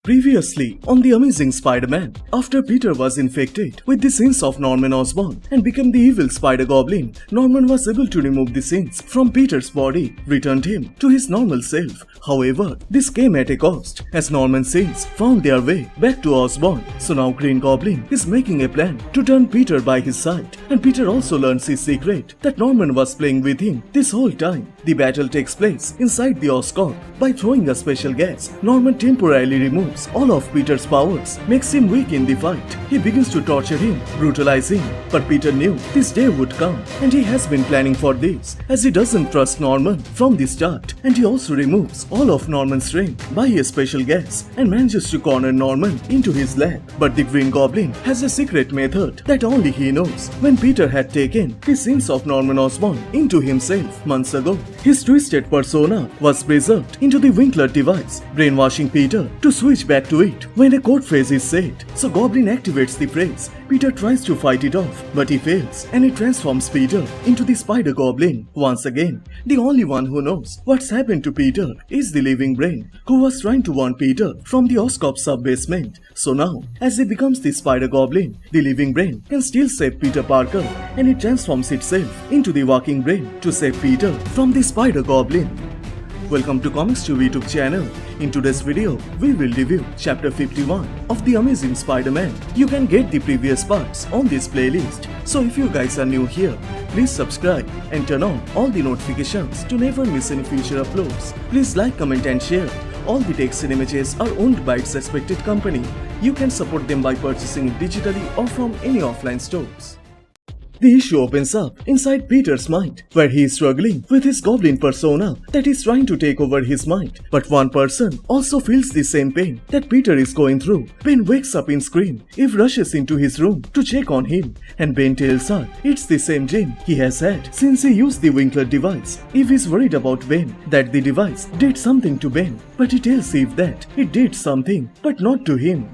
Previously on The Amazing Spider-Man, after Peter was infected with the sins of Norman Osborn and became the evil Spider-Goblin, Norman was able to remove the sins from Peter's body, returned him to his normal self. However, this came at a cost, as Norman's sins found their way back to Osborn. So now Green Goblin is making a plan to turn Peter by his side, and Peter also learns his secret that Norman was playing with him this whole time. The battle takes place inside the Oscorp. By throwing a special gas, Norman temporarily removes all of Peter's powers, makes him weak in the fight. He begins to torture him, brutalize him. But Peter knew this day would come, and he has been planning for this, as he doesn't trust Norman from the start. And he also removes all of Norman's strength by a special gas and manages to corner Norman into his lab. But the Green Goblin has a secret method that only he knows. When Peter had taken the sins of Norman Osborn into himself months ago, his twisted persona was preserved into the Winkler device, brainwashing Peter to switch back to it when a code phrase is said. So Goblin activates the phrase. Peter tries to fight it off, but he fails, and it transforms Peter into the Spider-Goblin. Once again, the only one who knows what's happened to Peter is the living brain, who was trying to warn Peter from the Oscorp sub-basement. So now, as he becomes the Spider-Goblin, the living brain can still save Peter Parker, and it transforms itself into the walking brain to save Peter from the Spider-Goblin. Welcome to Comicstube YouTube channel. In today's video, we will review Chapter 51 of The Amazing Spider-Man. You can get the previous parts on this playlist. So if you guys are new here, please subscribe and turn on all the notifications to never miss any future uploads. Please like, comment and share. All the text and images are owned by its respected company. You can support them by purchasing it digitally or from any offline stores. The issue opens up inside Peter's mind, where he is struggling with his goblin persona that is trying to take over his mind. But one person also feels the same pain that Peter is going through. Ben wakes up in scream. Eve rushes into his room to check on him, and Ben tells her it's the same dream he has had since he used the Winkler device. Eve is worried about Ben, that the device did something to Ben, but he tells Eve that it did something, but not to him.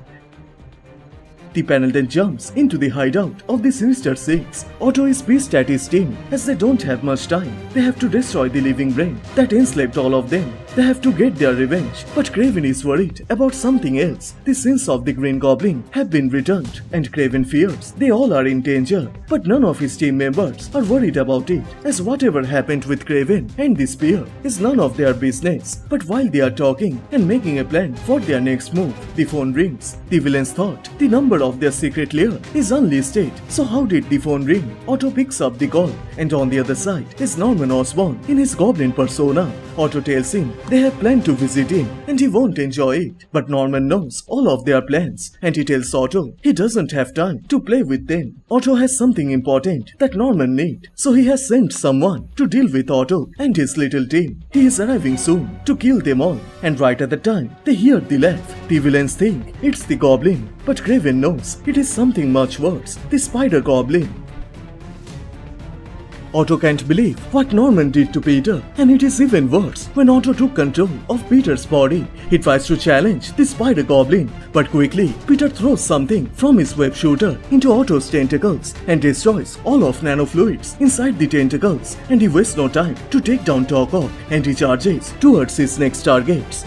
The panel then jumps into the hideout of the Sinister Six. Otto is pissed at his team as they don't have much time. They have to destroy the living brain that enslaved all of them. They have to get their revenge. But Kraven is worried about something else. The sins of the Green Goblin have been returned, and Kraven fears they all are in danger. But none of his team members are worried about it, as whatever happened with Kraven and the spear is none of their business. But while they are talking and making a plan for their next move, the phone rings. The villains thought the number of their secret lair is unlisted. So how did the phone ring? Otto picks up the call, and on the other side is Norman Osborn in his goblin persona. Otto tells him they have planned to visit him and he won't enjoy it. But Norman knows all of their plans, and he tells Otto he doesn't have time to play with them. Otto has something important that Norman needs, so he has sent someone to deal with Otto and his little team. He is arriving soon to kill them all, and right at the time they hear the laugh. The villains think it's the Goblin, but Kraven knows it is something much worse, the Spider-Goblin. Otto can't believe what Norman did to Peter, and it is even worse when Otto took control of Peter's body. He tries to challenge the Spider-Goblin, but quickly Peter throws something from his web shooter into Otto's tentacles and destroys all of nanofluids inside the tentacles, and he wastes no time to take down Doc Ock, and he charges towards his next targets.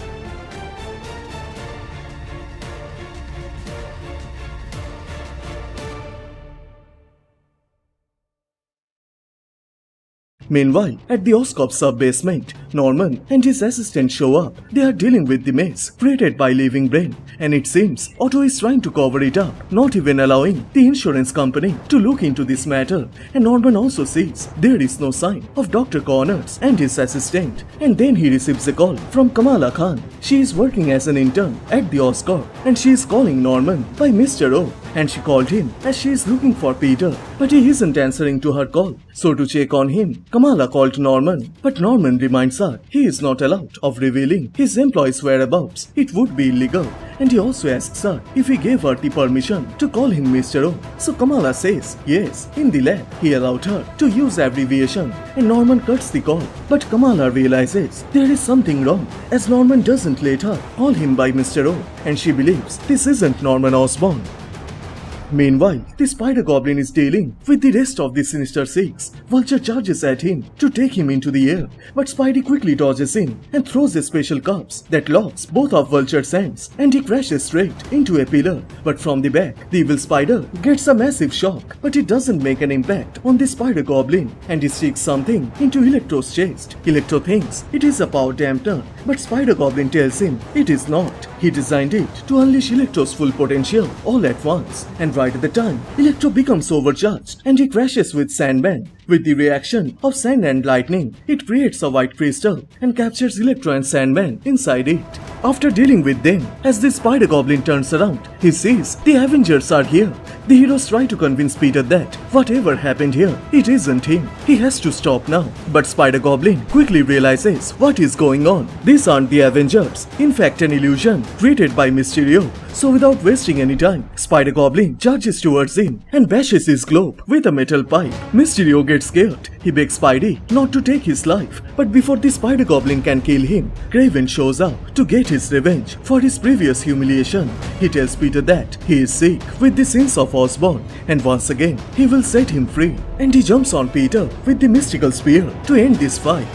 Meanwhile, at the Oscorp sub-basement, Norman and his assistant show up. They are dealing with the mess created by Living Brain, and it seems Otto is trying to cover it up, not even allowing the insurance company to look into this matter. And Norman also sees there is no sign of Dr. Connors and his assistant. And then he receives a call from Kamala Khan. She is working as an intern at the Oscorp, and she is calling Norman by Mr. O. And she called him as she is looking for Peter, but he isn't answering to her call. So to check on him, Kamala called Norman, but Norman reminds her he is not allowed of revealing his employee's whereabouts. It would be illegal. And he also asks her if he gave her the permission to call him Mr. O. So Kamala says yes. In the lab, he allowed her to use abbreviation, and Norman cuts the call. But Kamala realizes there is something wrong, as Norman doesn't let her call him by Mr. O, and she believes this isn't Norman Osborn. Meanwhile, the Spider-Goblin is dealing with the rest of the Sinister Six. Vulture charges at him to take him into the air, but Spidey quickly dodges in and throws a special cups that locks both of Vulture's hands, and he crashes straight into a pillar. But from the back, the evil spider gets a massive shock, but it doesn't make an impact on the Spider-Goblin, and he sticks something into Electro's chest. Electro thinks it is a power dampener, but Spider-Goblin tells him it is not. He designed it to unleash Electro's full potential all at once, and right at the time, Electro becomes overcharged and he crashes with Sandman. With the reaction of sand and lightning, it creates a white crystal and captures Electro and Sandman inside it. After dealing with them, as the Spider-Goblin turns around, he sees the Avengers are here. The heroes try to convince Peter that whatever happened here, it isn't him. He has to stop now. But Spider-Goblin quickly realizes what is going on. These aren't the Avengers, in fact an illusion created by Mysterio. So without wasting any time, Spider-Goblin charges towards him and bashes his globe with a metal pipe. Mysterio gets scared. He begs Spidey not to take his life, but before the Spider-Goblin can kill him, Kraven shows up to get his revenge for his previous humiliation. He tells Peter that he is sick with the sins of Osborn, and once again he will set him free, and he jumps on Peter with the mystical spear to end this fight.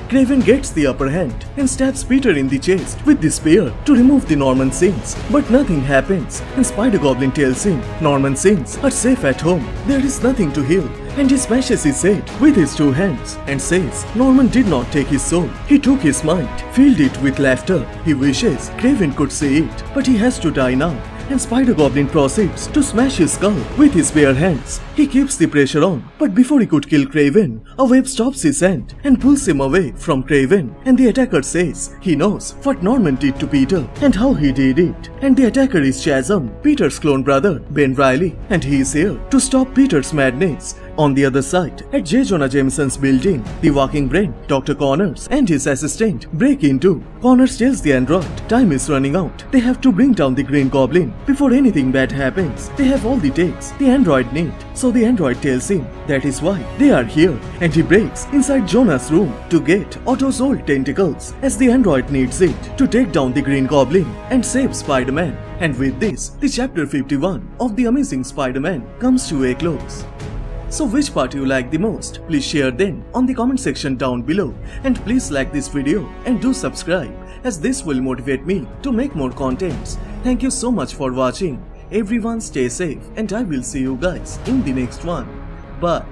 Kraven gets the upper hand and stabs Peter in the chest with the spear to remove the Norman sins, but nothing happens, and Spider-Goblin tells him Norman sins are safe at home, there is nothing to heal, and he smashes his head with his two hands and says Norman did not take his soul, he took his mind, filled it with laughter. He wishes Kraven could see it, but he has to die now. And Spider-Goblin proceeds to smash his skull with his bare hands. He keeps the pressure on, but before he could kill Kraven, a web stops his hand and pulls him away from Kraven, and the attacker says he knows what Norman did to Peter and how he did it. And the attacker is Chasm, Peter's clone brother, Ben Reilly, and he is here to stop Peter's madness. On the other side, at J. Jonah Jameson's building, the walking brain, Dr. Connors, and his assistant break into. Connors tells the android time is running out. They have to bring down the Green Goblin before anything bad happens. They have all the takes the android need. So the android tells him that is why they are here, and he breaks inside Jonah's room to get Otto's old tentacles, as the android needs it to take down the Green Goblin and save Spider-Man. And with this, the chapter 51 of The Amazing Spider-Man comes to a close. So which part you like the most? Please share them on the comment section down below, and please like this video and do subscribe, as this will motivate me to make more contents. Thank you so much for watching. Everyone stay safe, and I will see you guys in the next one. Bye.